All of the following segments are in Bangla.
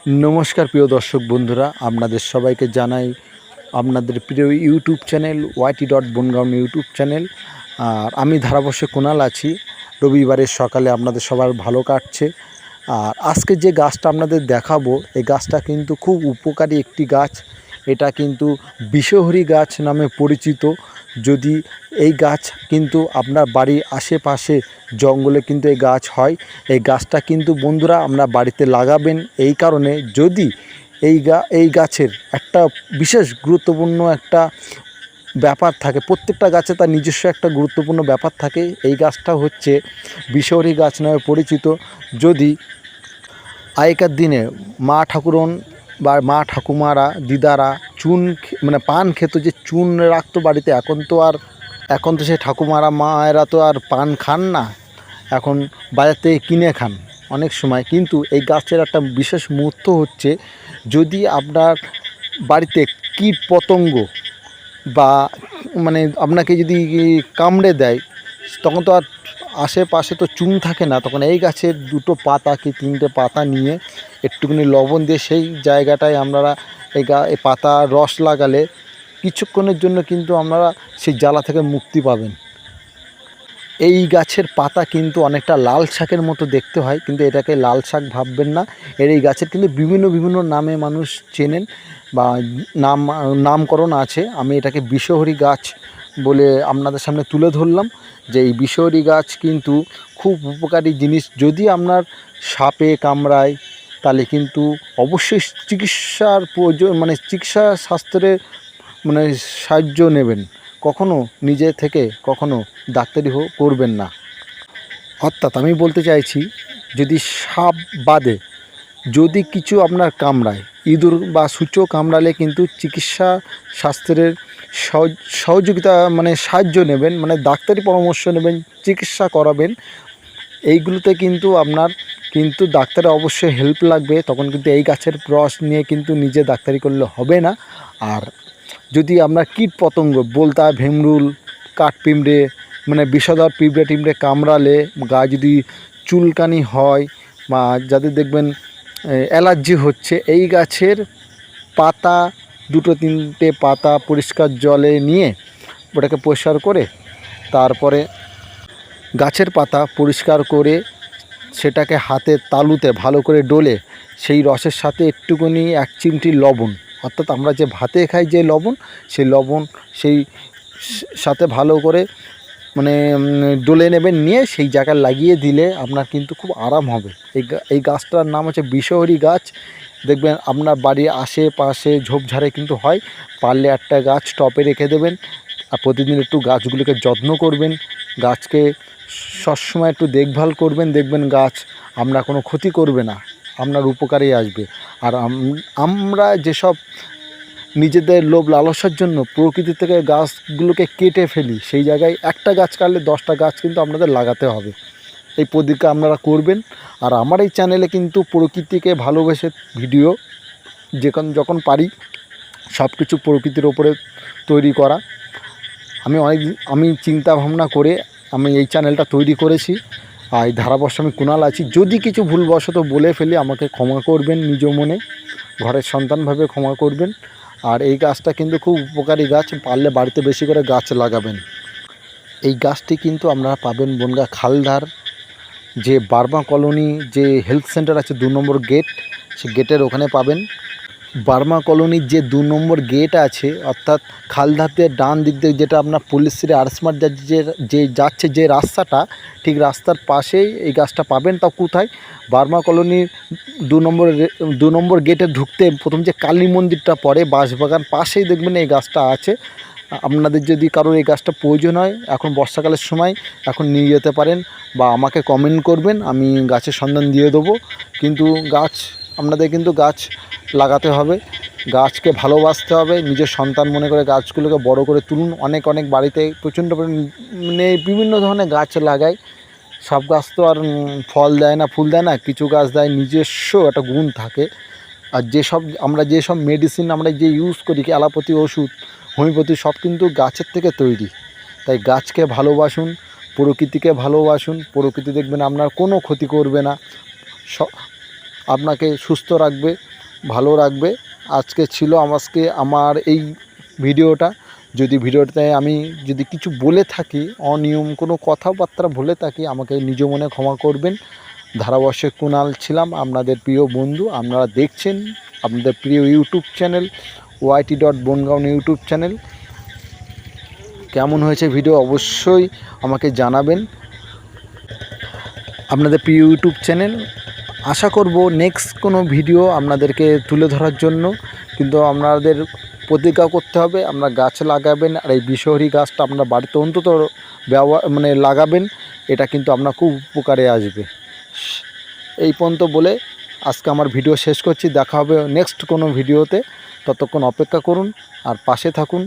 নমস্কার প্রিয় দর্শক বন্ধুরা, আপনাদের সবাইকে জানাই আপনাদের প্রিয় ইউটিউব চ্যানেল YT.বনগাঁও ইউটিউব চ্যানেল। আর আমি ধারাবর্ষে কুণাল আছি। রবিবারের সকালে আপনাদের সবার ভালো কাটছে। আর আজকে যে গাছটা আপনাদের দেখাবো, এই গাছটা কিন্তু খুব উপকারী একটি গাছ। এটা কিন্তু বিষহরী গাছ নামে পরিচিত। যদি এই গাছ কিন্তু আপনার বাড়ির আশেপাশে জঙ্গলে কিন্তু এই গাছ হয়। এই গাছটা কিন্তু বন্ধুরা আমরা বাড়িতে লাগাবেন এই কারণে, যদি এই গাছের একটা বিশেষ গুরুত্বপূর্ণ একটা ব্যাপার থাকে। প্রত্যেকটা গাছে তার নিজস্ব একটা গুরুত্বপূর্ণ ব্যাপার থাকে। এই গাছটা হচ্ছে বিষহরী গাছ নামে পরিচিত। যদি আগেকার দিনে মা ঠাকুরন বা মা ঠাকুমারা দিদারা চুন মানে পান খেত, যে চুন রাখতো বাড়িতে, এখন তো সেই ঠাকুমারা মায়েরা তো আর পান খান না, এখন বাজার থেকে কিনে খান অনেক সময়। কিন্তু এই গাছের একটা বিশেষ মুহূর্ত হচ্ছে, যদি আপনার বাড়িতে কীট পতঙ্গ বা মানে আপনাকে যদি কামড়ে দেয়, তখন তো আর আশেপাশে তো চুন থাকে না, তখন এই গাছের দুটো পাতা কি তিনটে পাতা নিয়ে একটুখানি লবণ দিয়ে সেই জায়গাটায় আপনারা এই পাতা রস লাগালে কিছুক্ষণের জন্য কিন্তু আপনারা সেই জ্বালা থেকে মুক্তি পাবেন। এই গাছের পাতা কিন্তু অনেকটা লাল শাকের মতো দেখতে হয়, কিন্তু এটাকে লাল শাক ভাববেন না। এই গাছের কিন্তু বিভিন্ন নামে মানুষ চেনেন বা নামকরণ আছে। আমি এটাকে বিষহরী গাছ বলে আপনাদের সামনে তুলে ধরলাম, যে এই বিষহরী গাছ কিন্তু খুব উপকারী জিনিস। যদি আপনার সাপে কামড়ায়, তাহলে কিন্তু অবশ্যই চিকিৎসার প্রয়োজন, মানে চিকিৎসা শাস্ত্রে মানে সাহায্য নেবেন। কখনো নিজে থেকে কখনো ডাক্তারি করবেন না। অর্থাৎ আমি বলতে চাইছি, যদি সাপ বাদে যদি কিছু আপনার কামড়ায়, ইঁদুর বা সূচো কামড়ালে কিন্তু চিকিৎসা শাস্ত্রের সহযোগিতা মানে সাহায্য নেবেন, মানে ডাক্তারি পরামর্শ নেবেন, চিকিৎসা করাবেন। এইগুলোতে কিন্তু আপনার কিন্তু ডাক্তারের অবশ্যই হেল্প লাগবে। তখন কিন্তু এই গাছের রস নিয়ে কিন্তু নিজে ডাক্তারি করলে হবে না। আর যদি আপনার কীট পতঙ্গ, বোলতা, ভেমরুল, কাঠপিঁমড়ে, মানে বিষধর পিঁপড়ে টিমড়ে কামড়ালে, গায়ে যদি চুলকানি হয় বা যাদের দেখবেন অ্যালার্জি হচ্ছে, এই গাছের পাতা দুটো তিনটে পাতা পরিষ্কার জলে নিয়ে ওটাকে পরিষ্কার করে, তারপরে গাছের পাতা পরিষ্কার করে সেটাকে হাতের তালুতে ভালো করে ডলে সেই রসের সাথে একটুখানি 1 চিমটি লবণ, অর্থাৎ আমরা যে ভাতে খাই যে লবণ, সেই লবণ সেই সাথে ভালো করে মানে ডলে নেবেন, নিয়ে সেই জায়গায় লাগিয়ে দিলে আপনার কিন্তু খুব আরাম হবে। এই গাছটার নাম হচ্ছে বিষহরী গাছ। দেখবেন আপনার বাড়ির আশেপাশে ঝোপঝাড়ে কিন্তু হয়। পারলে একটা গাছ টবে রেখে দেবেন, আর প্রতিদিন একটু গাছগুলোকে যত্ন করবেন, গাছকে সবসময় একটু দেখভাল করবেন। দেখবেন গাছ আপনার কোনো ক্ষতি করবে না, আপনার উপকারেই আসবে। আর আমরা যেসব নিজেদের লোভ লালসার জন্য প্রকৃতি থেকে গাছগুলোকে কেটে ফেলি, সেই জায়গায় একটা গাছ কাটলে 10টা গাছ কিন্তু আপনাদের লাগাতে হবে। এই প্রতিজ্ঞা আপনারা করবেন। আর আমার এই চ্যানেলে কিন্তু প্রকৃতিকে ভালোবেসে ভিডিও যখন পারি সব কিছু প্রকৃতির ওপরে তৈরি করা। আমি চিন্তা ভাবনা করে আমি এই চ্যানেলটা তৈরি করেছি। আর এই ধারাবর্ষে আমি কুণাল আছি। যদি কিছু ভুলবশত বলে ফেলি আমাকে ক্ষমা করবেন, নিজ মনে ঘরের সন্তানভাবে ক্ষমা করবেন। আর এই গাছটা কিন্তু খুব উপকারী গাছ, পারলে বাড়িতে বেশি করে গাছ লাগাবেন। এই গাছটি কিন্তু আপনারা পাবেন বনগাঁ খালধার যে বার্মা কলোনি যে হেলথ সেন্টার আছে 2 নম্বর গেট, সেই গেটের ওখানে পাবেন। বার্মা কলোনির যে 2 নম্বর গেট আছে, অর্থাৎ খালধাতে ডান দিক দিয়ে যেটা আপনার পুলিশের আরসমার যে যাচ্ছে যে রাস্তাটা, ঠিক রাস্তার পাশেই এই গাছটা পাবেন। তাও কোথায়? বার্মা কলোনির 2 নম্বর গেটে ঢুকতে প্রথম যে কালী মন্দিরটা পড়ে, বাঁশবাগান পাশেই দেখবেন এই গাছটা আছে। আপনাদের যদি কারোর এই গাছটা প্রয়োজন হয়, এখন বর্ষাকালের সময়, এখন নিয়ে যেতে পারেন বা আমাকে কমেন্ট করবেন, আমি গাছের সন্ধান দিয়ে দেবো। কিন্তু আপনাদের কিন্তু গাছ লাগাতে হবে, গাছকে ভালোবাসতে হবে, নিজের সন্তান মনে করে গাছগুলোকে বড় করে তুলুন। অনেক বাড়িতে প্রচণ্ড মানে বিভিন্ন ধরনের গাছ লাগায়। সব গাছ তো আর ফল দেয় না, ফুল দেয় না, কিছু গাছ দেয় নিজস্ব একটা গুণ থাকে। আর আমরা যেসব মেডিসিন আমরা যে ইউজ করি, অ্যালোপ্যাথি ওষুধ, হোমিওপ্যাথি, সব কিন্তু গাছের থেকে তৈরি। তাই গাছকে ভালোবাসুন, প্রকৃতিকে ভালোবাসুন। প্রকৃতি দেখবেন আপনার কোনো ক্ষতি করবে না। আপনাকে সুস্থ রাখবে, ভালো রাখবে। আজকে ছিল আমার এই ভিডিওটা। যদি ভিডিওটাতে আমি যদি কিছু বলে থাকি, অনিয়ম কোনো কথাবার্তা বলে থাকি, আমাকে নিজ মনে ক্ষমা করবেন। ধারাবর্ষে কুণাল ছিলাম, আপনাদের প্রিয় বন্ধু। আপনারা দেখছেন আপনাদের প্রিয় ইউটিউব চ্যানেল YT.বনগাঁও ইউটিউব চ্যানেল। কেমন হয়েছে ভিডিও অবশ্যই আমাকে জানাবেন। আপনাদের প্রিয় ইউটিউব চ্যানেল, আশা করব নেক্সট কোনো ভিডিও আপনাদেরকে তুলে ধরার জন্য। কিন্তু আপনাদের প্রতিজ্ঞা করতে হবে, আপনারা গাছ লাগাবেন। আর এই বিষহরি গাছটা আপনার বাড়িতে অন্তত লাগাবেন। এটা কিন্তু আপনার খুব উপকারে আসবে। এই পর্যন্ত বলে আজকে আমার ভিডিও শেষ করছি। দেখা হবে নেক্সট কোনো ভিডিওতে। ততক্ষণ অপেক্ষা করুন আর পাশে থাকুন।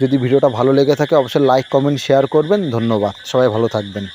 যদি ভিডিওটা ভালো লেগে থাকে অবশ্যই লাইক, কমেন্ট, শেয়ার করবেন। ধন্যবাদ, সবাই ভালো থাকবেন।